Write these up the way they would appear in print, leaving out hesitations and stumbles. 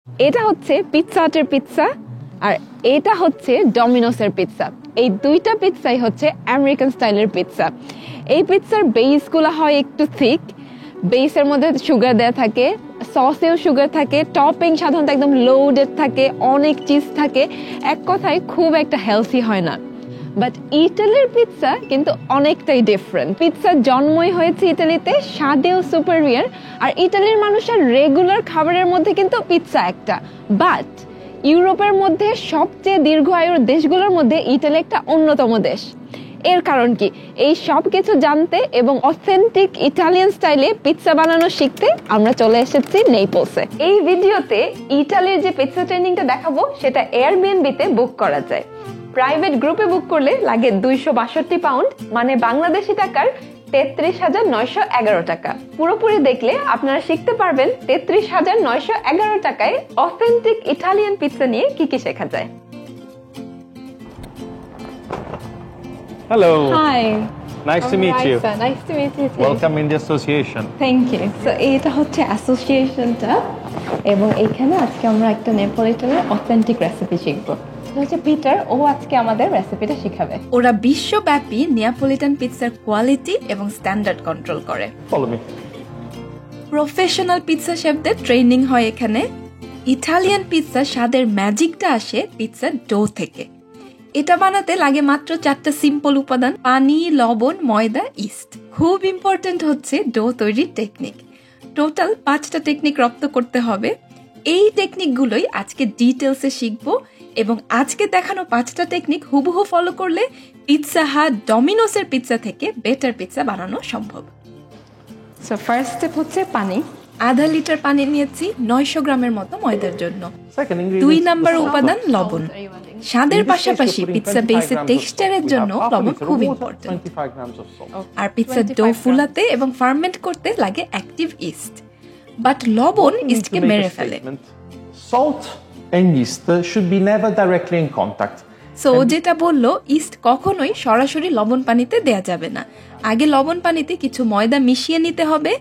এটা হচ্ছে পিৎজা হাটের পিৎজা আর এটা হচ্ছে ডমিনোসের পিৎজা। এই দুইটা পিৎজাই হচ্ছে আমেরিকান স্টাইলের পিৎজা। এই পিৎজার বেসগুলো হয় একটু থিক, বেসের মধ্যে সুগার দেওয়া থাকে, সসেও সুগার থাকে, টপিং সাধারণত একদম লোডেড থাকে, অনেক চিজ থাকে, এক কথায় খুব একটা হেলথি হয় না। বাট ইটালির পিৎজা কিন্তু অনেকটাই ডিফারেন্ট। পিৎজার জন্মই হয়েছে ইটালিতে, স্বাদেও সুপারিয়ার, আর ইটালির মানুষের রেগুলার খাবারের মধ্যে কিন্তু পিৎজা একটা। বাট ইউরোপের মধ্যে সবচেয়ে দীর্ঘ আয়ুর দেশগুলোর মধ্যে ইটালি একটা অন্যতম দেশ। এর কারণ কি? এই সব কিছু জানতে এবং অথেন্টিক ইটালিয়ান স্টাইলে পিৎজা বানানো শিখতে আমরা চলে এসেছি নেপলসে। এই ভিডিওতে ইটালির যে পিৎজা ট্রেনিংটা দেখাবো সেটা এয়ারবিএনবিতে বুক করা যায়। প্রাইভেট গ্রুপে বুক করলে লাগে 262 পাউন্ড, মানে বাংলাদেশি টাকার 33,911 টাকা। পুরোপুরি দেখলে আপনারা শিখতে পারবেন 33,911 টাকায় অথেন্টিক ইটালিয়ান পিৎজা নিয়ে কি কি শেখা যায়। Hello. Hi. Nice to meet you. Raysa. Nice to meet you too. Welcome in the association. Thank you. So এটা হচ্ছে অ্যাসোসিয়েশনটা এবং এখানে আজকে আমরা একটা নেপোলিটানের অথেন্টিক রেসিপি শিখবো। হচ্ছে পিটার, ও আজকে আমাদের রেসিপিটা শিখাবে। ওরা বিশ্বব্যাপী নেপোলিটান পিৎজার কোয়ালিটি এবং স্ট্যান্ডার্ড কন্ট্রোল করে। Follow me. প্রফেশনাল পিৎজা শেফদের ট্রেনিং হয় এখানে। ইটালিয়ান পিৎজা স্বাদের ম্যাজিকটা আসে পিৎজার ডো থেকে। এটা বানাতে লাগে মাত্র 4টা সিম্পল উপাদান: পানি, লবণ, ময়দা, ইস্ট। খুব ইম্পর্টেন্ট হচ্ছে ডো তৈরির টেকনিক। টোটাল 5টা টেকনিক রপ্ত করতে হবে। এই টেকনিকগুলোই আজকে ডিটেলসে শিখবো এবং আজকে দেখানো 5টা টেকনিক হুবহু ফলো করলে পিৎজা হাট, ডমিনোসের পিৎজা থেকে বেটার পিৎজা বানানো সম্ভব। সো ফার্স্ট স্টেপ হচ্ছে পানি। আধা লিটার পানি নিয়েছি 900 গ্রামের মতো ময়দার জন্য। Second ingredient. 2 নাম্বার উপাদান লবণ। স্বাদের পাশাপাশি পিৎজা বেসের টেক্সচারের জন্য লবণ খুব ইম্পর্টেন্ট। 25 grams of salt. আর পিৎজার ডো ফুলাতে এবং ফার্মেন্ট করতে লাগে অ্যাক্টিভ ইস্ট। বাট লবণ ইস্টকে To make মেরে a ফেলে। statement, Salt and yeast should be never directly in contact. So যেটা বললো, ইস্ট কখনোই সরাসরি লবণ পানিতে দেয়া যাবে না। আগে লবণ পানিতে কিছু ময়দা মিশিয়ে নিতে হবে,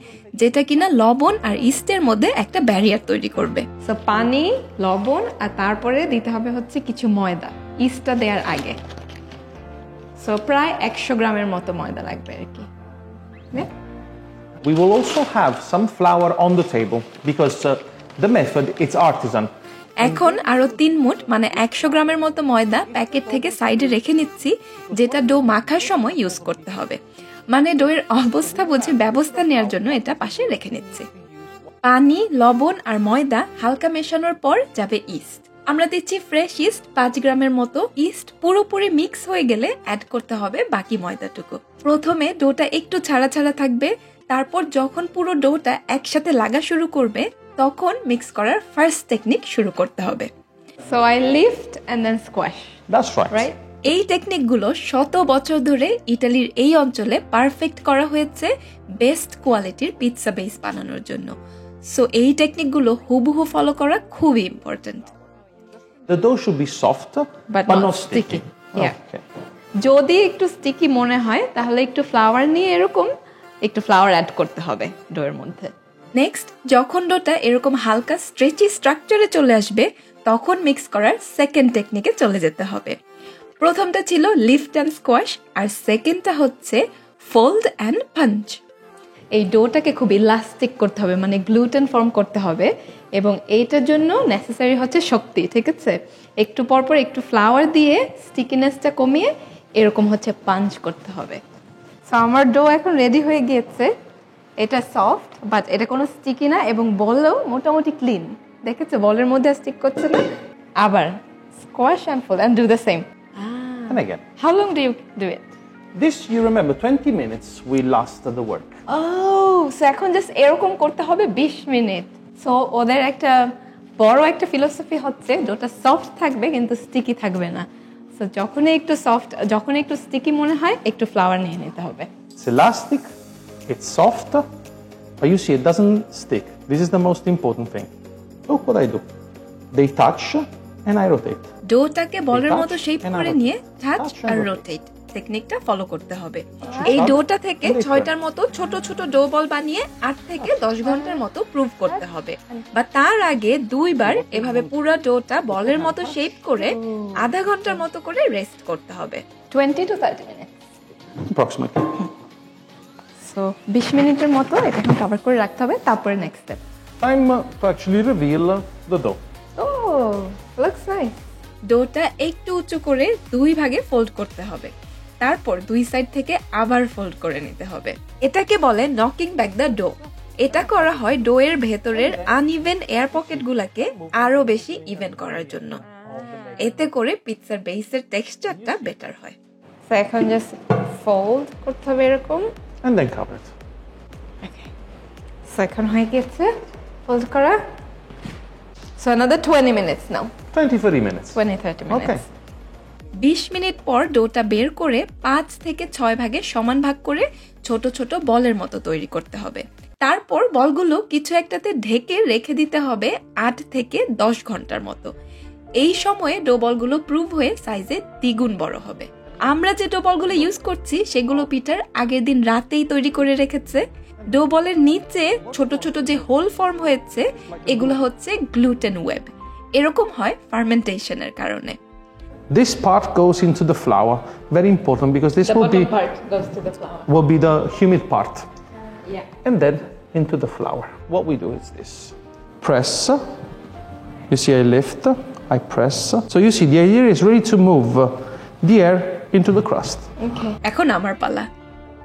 যেটা কিনা লবণ আর ইস্টের মধ্যে একটা ব্যারিয়ার তৈরি করবে। সো পানি, লবণ আর তারপরে দিতে হবে হচ্ছে কিছু ময়দা, ইস্টটা দেওয়ার আগে। সো প্রায় 100 গ্রামের মতো ময়দা লাগবে আর কি। We will also have some flour on the table because the method it's artisan. এখন আরো 3 মুঠ মানে 100 গ্রামের মতো ময়দা প্যাকেট থেকে সাইডে রেখে নিচ্ছি, যেটা ডো মাখার সময় ইউজ করতে হবে। মানে ডোয়ের অবস্থা বুঝে ব্যবস্থা নেওয়ার জন্য এটা পাশে রেখে নিচ্ছি। পানি, লবণ আর ময়দা হালকা মেশানোর পর যাবে ইস্ট। আমরা দিচ্ছি ফ্রেশ ইস্ট 5 গ্রামের মতো। ইস্ট পুরোপুরি মিক্স হয়ে গেলে অ্যাড করতে হবে বাকি ময়দাটুকু। প্রথমে ডোটা একটু ছাড়া ছাড়া থাকবে, তারপর যখন পুরো ডোটা একসাথে লাগা শুরু করবে তখন মিক্স করার ফার্স্ট টেকনিক শুরু করতে হবে। So I lift and then squash. That's right. Right? এই টেকনিকগুলো শত বছর ধরে ইতালির এই অঞ্চলে পারফেক্ট করা হয়েছে বেস্ট কোয়ালিটির পিৎজা বেস বানানোর জন্য। সো এই টেকনিকগুলো হুবহু ফলো করা খুবই important. The dough should be soft But not sticky. Yeah. Okay. যদি একটু স্টিকি মনে হয় তাহলে একটু ফ্লাওয়ার নিয়ে এরকম একটু ফ্লাওয়ার অ্যাড করতে হবে ডোয়ের মধ্যে। নেক্সট, যখন ডোটা এরকম হালকা স্ট্রেচি স্ট্রাকচারে চলে আসবে তখন মিক্স করার সেকেন্ড টেকনিকে চলে যেতে হবে। প্রথমটা ছিল লিফট অ্যান্ড স্কোয়াশ আর সেকেন্ডটা হচ্ছে ফোল্ড অ্যান্ড পাঞ্চ। এই ডোটাকে খুব ইলাস্টিক করতে হবে, মানে গ্লুটেন ফর্ম করতে হবে এবং এইটার জন্য নেসেসারি হচ্ছে শক্তি। ঠিক আছে, একটু পরপর একটু ফ্লাওয়ার দিয়ে স্টিকিনেসটা কমিয়ে এরকম হচ্ছে পাঞ্চ করতে হবে। সো আমার ডো এখন রেডি হয়ে গিয়েছে। এটা সফট বাট এটা কোনো স্টিকি না এবং বলও মোটামুটি ক্লিন। দেখেছো বলের মধ্যে স্টিক করছে না। আবার squash and fold and do the same. And again. How long do you do it? This, you remember, 20 minutes we last the work. So এখন জাস্ট এরকম করতে হবে 20 মিনিট। সো ওদের একটা বড় একটা ফিলোসফি হচ্ছে ডোটা সফট থাকবে কিন্তু স্টিকি থাকবে না। সো যখনই একটু সফট, যখন একটু স্টিকি মনে হয় একটু ফ্লাওয়ার নিয়ে নিতে হবে। It's elastic, it's soft, but you see it doesn't stick. This is the most important thing. Look what I do. They touch and I rotate. ডোটাকে বলের touch মতো শেপ and করে rotate. নিয়ে টাচ Touch and আর rotate. Rotate টেকনিকটা follow করতে হবে। এই ডোটা থেকে 6টার মতো ছোট ছোট ডো বল বানিয়ে 8 থেকে 10 ঘন্টার মতো প্রুভ করতে হবে, বা তার আগে 2 বার এভাবে পুরো ডোটা বলের মতো শেপ করে আধা ঘন্টার মতো করে রেস্ট করতে হবে। 20 to 30 minutes Approximately. সো 20 মিনিটের মতো এটা কভার করে রাখতে হবে। তারপরে next step, Time to actually reveal the dough. oh looks nice ডোটা একটু উঁচু করে 2 ভাগে ফোল্ড করতে হবে, তারপর 2 সাইড থেকে আবার ফোল্ড করে নিতে হবে। এটাকে বলে নকিং ব্যাক দ্য ডো। এটা করা হয় ডো এর ভেতরের আনইভেন এয়ার পকেটগুলোকে আরো বেশি ইভেন করার জন্য। এতে করে পিৎজার বেসের টেক্সচারটা বেটার হয়। সো এখন জাস্ট ফোল্ড করতে হবে এরকম, And then cover it. So এখন হয়ে গেছে ফোল্ড করা। So another 20 minutes now 20-30 minutes. 20-30 minutes Okay. 20 minute পর ডোটা বের করে 5 থেকে 6 ভাগে সমান ভাগ করে ছোট ছোট বলের মতো তৈরি করতে হবে। তারপর বলগুলো কিছু একটাতে ঢেকে রেখে দিতে হবে 8 থেকে 10 ঘন্টার মতো। এই সময়ে ডো বলগুলো প্রুভ হয়ে সাইজে দ্বিগুণ বড় হবে। আমরা যে ডো বলগুলো ইউজ করছি সেগুলো পিটার আগের দিন রাতেই তৈরি করে রেখেছে। ডো বলের নিচে ছোট ছোট যে হোল ফর্ম হয়েছে এগুলো হচ্ছে গ্লুটেন ওয়েব। এরকম হয় ফার্মেন্টেশনের কারণে। This part goes into the flour. Very important because this the will bottom be part goes to the flour will be the humid part. yeah And then into the flour. What we do is this. Press. You see I lift, I press. So you see the idea is really to move the air into the crust. okay এখন আমার পালা।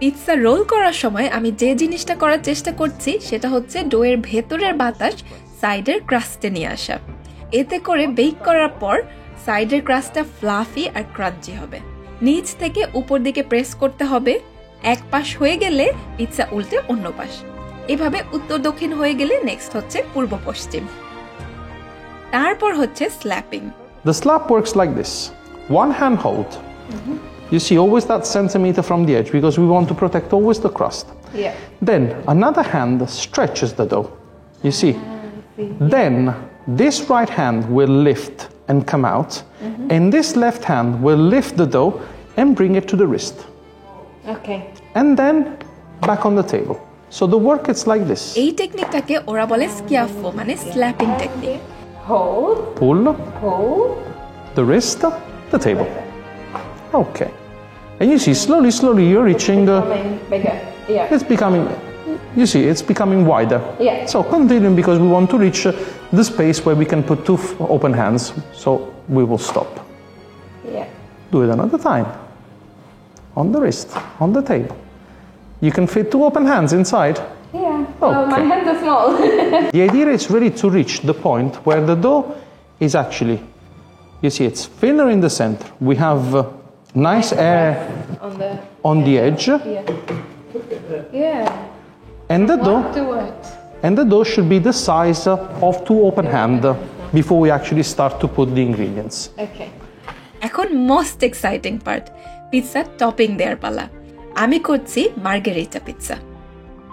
Pizza role করার সময় আমি যে জিনিসটা করার চেষ্টা করছি সেটা হচ্ছে ডোয়ের ভেতরের বাতাস সাইডের ক্রাস্টে নিয়ে আসা। এতে করে বেক করার পর সাইডের ক্রাস্টটা ফ্লাফি আর ক্রাঞ্চি হবে। নিচ থেকে উপর দিকে প্রেস করতে হবে। এক পাশ হয়ে গেলে পিৎজা উল্টে অন্য পাশ। এভাবে উত্তর দক্ষিণ হয়ে গেলে নেক্সট হচ্ছে পূর্ব পশ্চিম। তারপর হচ্ছে স্ল্যাপিং। The slap works like this. One hand hold. You see always that centimeter from the edge because we want to protect always the crust. yeah Then another hand stretches the dough. You see? Then this right hand will lift and come out, and this left hand will lift the dough and bring it to the wrist. okay And then back on the table. So the work is like this. এই টেকনিকটাকে ওরা বলে স্কিয়াফো, মানে স্ল্যাপিং technique. hold Pull, hold the wrist, the table. Okay. And you see, slowly, slowly, you're reaching the. bigger yeah It's becoming. You see, it's becoming wider. Yeah. So continue because we want to reach the space where we can put two open hands. So we will stop. yeah Do it another time. On the wrist, on the table. You can fit two open hands inside. yeah well, my Okay. hands are small The idea is really to reach the point where the dough is actually. You see, it's thinner in the center. We have nice air on the edge, yeah and the dough. to what And the dough should be the size of two open hands before we actually start to put the ingredients. okay এখন most exciting part, pizza topping দেওয়ার পালা। আমি করছি Margarita pizza.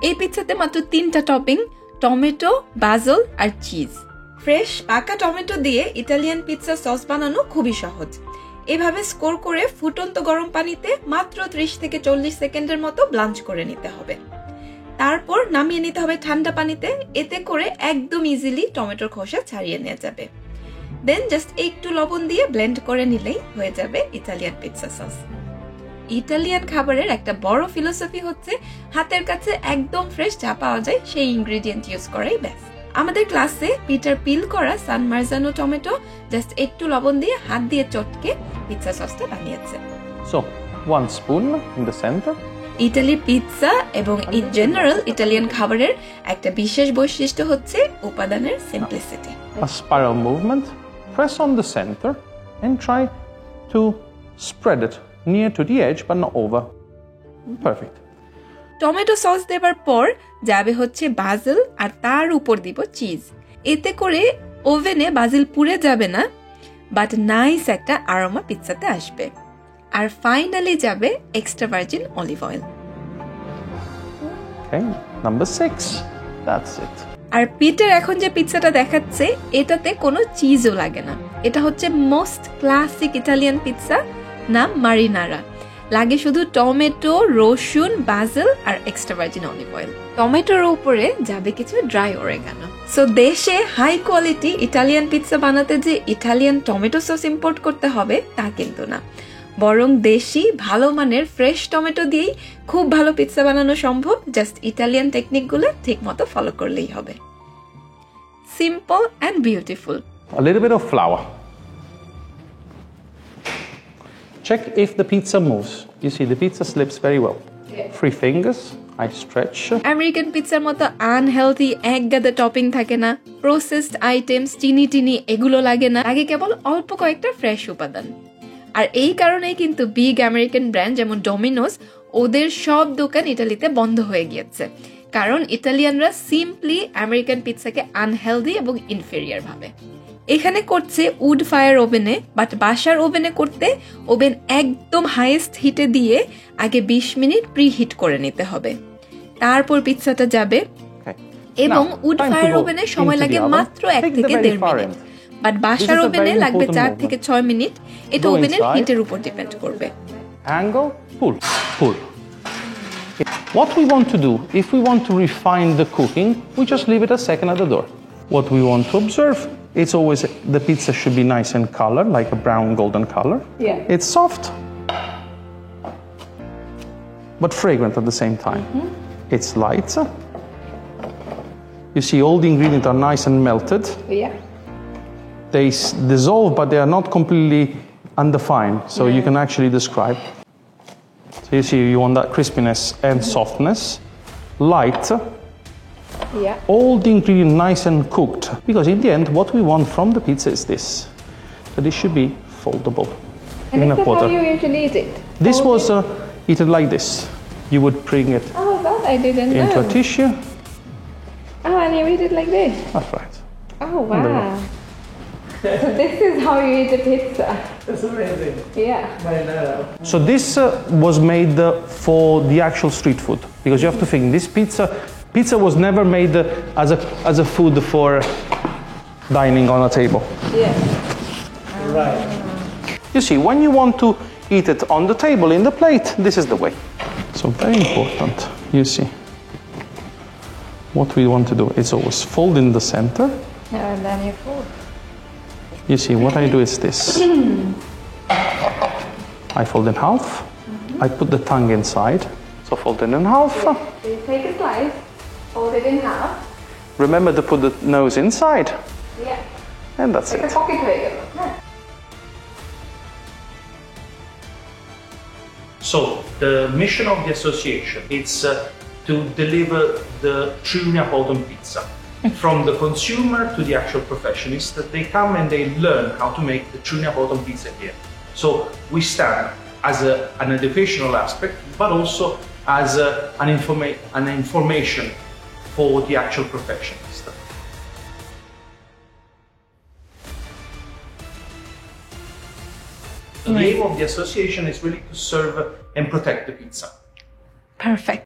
এই পিৎজাতে মাত্র 3টা topping, tomato, বাজল আর cheese. Fresh পাকা tomato দিয়ে ইটালিয়ান পিৎজা সস বানানো খুবই সহজ। এভাবে স্কোর করে ফুটন্ত গরম পানিতে মাত্র 30 থেকে 40 সেকেন্ডের মতো ব্লাঞ্চ করে নিতে হবে। তারপর নামিয়ে নিতে হবে ঠান্ডা পানিতে। এতে করে একদম ইজিলি টমেটোর খোসা ছাড়িয়ে নেওয়া যাবে। দেন জাস্ট একটু লবণ দিয়ে ব্লেন্ড করে নিলেই হয়ে যাবে ইটালিয়ান পিৎজা সস। ইটালিয়ান খাবারের একটা বড় ফিলোসফি হচ্ছে হাতের কাছে একদম ফ্রেশ যা পাওয়া যায় সেই ইনগ্রেডিয়েন্ট ইউজ করাই বেস্ট। আমাদের ক্লাসে পিটার পিল করা সান মার্জানো টমেটো জাস্ট একটু লবণ দিয়ে হাত দিয়ে চটকে পিৎজা সসটা বানিয়েছে। So, 1 spoon in the center. ইটালির পিৎজা এবং ইন জেনারেল ইটালিয়ান খাবারের একটা বিশেষ বৈশিষ্ট্য হচ্ছে উপাদানের simplicity. A spiral movement. Press on the center and try to spread it near to the edge but not over. Perfect. Tomato sauce দেবার পর যাবে হচ্ছে বাজিল আর তার উপর দিব চিজ। এতে করে ওভেনে বাজিল পুড়ে যাবে না, বাট নাইস একটা আরোমা পিৎজাতে আসবে। আর ফাইনালি যাবে extra virgin olive oil. Okay, number 6. That's it. আর পিটার এখন যে পিৎজাটা দেখাচ্ছে এটাতে কোনো চিজও লাগে না। এটা হচ্ছে মোস্ট ক্লাসিক ইটালিয়ান পিৎজা, নাম মারিনারা। লাগে শুধু টমেটো, রসুন, বাজেল আর এক্সট্রা ভার্জিন অলিভ অয়েল। টমেটোর উপরে যাবে কিছু ড্রাই অরেগানো। সো দেশে হাই কোয়ালিটি ইটালিয়ান পিৎজা বানাতে যে ইটালিয়ান টমেটো সস ইম্পোর্ট করতে হবে তা কিন্তু না, বরং দেশি ভালো মানের ফ্রেশ টমেটো দিয়েই খুব ভালো পিৎজা বানানো সম্ভব। জাস্ট ইটালিয়ান টেকনিকগুলো ঠিক মতো ফলো করলেই হবে। Simple and beautiful. A little bit of flour. Check if the pizza moves. You see, the pizza slips very well. Yeah. 3 fingers, I stretch. American পিৎজার মতো আনহেলথি এক গাদা টপিং থাকে না, প্রসেসড আইটেমস, চিনি এগুলো লাগে না, আগে কেবল অল্প কয়েকটা ফ্রেশ উপাদান। আর এই কারণেই কিন্তু বিগ আমেরিকান ব্র্যান্ড যেমন ডমিনোস, ওদের সব দোকান ইটালিতে বন্ধ হয়ে গিয়েছে, কারণ ইটালিয়ানরা সিম্পলি আমেরিকান পিৎজাকে আনহেলদি এবং ইনফেরিয়ার ভাবে। এখানে করছে উড ফায়ার ওভেনে, বাট বাসার ওভেনে করতে ওভেন একদম হাইয়েস্ট হিটে দিয়ে আগে 20 মিনিট প্রি হিট করে নিতে হবে, তারপর পিৎজাটা যাবে। এবং উড ফায়ার ওভেনে সময় লাগে মাত্র 1 থেকে 1.5 মিনিট, বাট বাসার ওভেনে লাগবে 4 থেকে 6 মিনিট। এটা ওভেনের হিটের উপর ডিপেন্ড করবে। Angle, pull, pull. What we want to do, if we want to refine the cooking, we just leave it a second at the door. What we want to observe, it's always the pizza should be nice in color, like a brown golden color. Yeah. It's soft, but fragrant at the same time. It's light. You see, all the ingredients are nice and melted. Yeah. They dissolve, but they are not completely undefined, so you can actually describe. So you see, you want that crispiness and softness, light. Yeah. All the ingredients nice and cooked, because in the end what we want from the pizza is this, that it should be foldable. And is that how you usually eat it? This was eaten like this. You would bring it Oh, that I didn't into know. a tissue. Oh, and you eat it like this? That's right. Oh, wow. So this is how you eat a pizza. That's amazing. Yeah. So this was made for the actual street food, because you have to think this pizza was never made as a food for dining on a table. Yeah. Right. You see, when you want to eat it on the table in the plate, this is the way. So very important. You see, what we want to do is always fold in the center. And then you fold. You see, what I do is this. I fold in half. I put the tongue inside. So fold it in half. So you take a slice, fold it in half. Remember to put the nose inside. Yeah. And that's Like it. a pocket wagon. So the mission of the association is to deliver the true Neapolitan pizza. From the consumer to the actual professionist, that they come and they learn how to make the true Neapolitan pizza here. So we stand as an educational aspect, but also as an information for the actual perfectionist. The aim of the association is really to serve and protect the pizza. Perfect.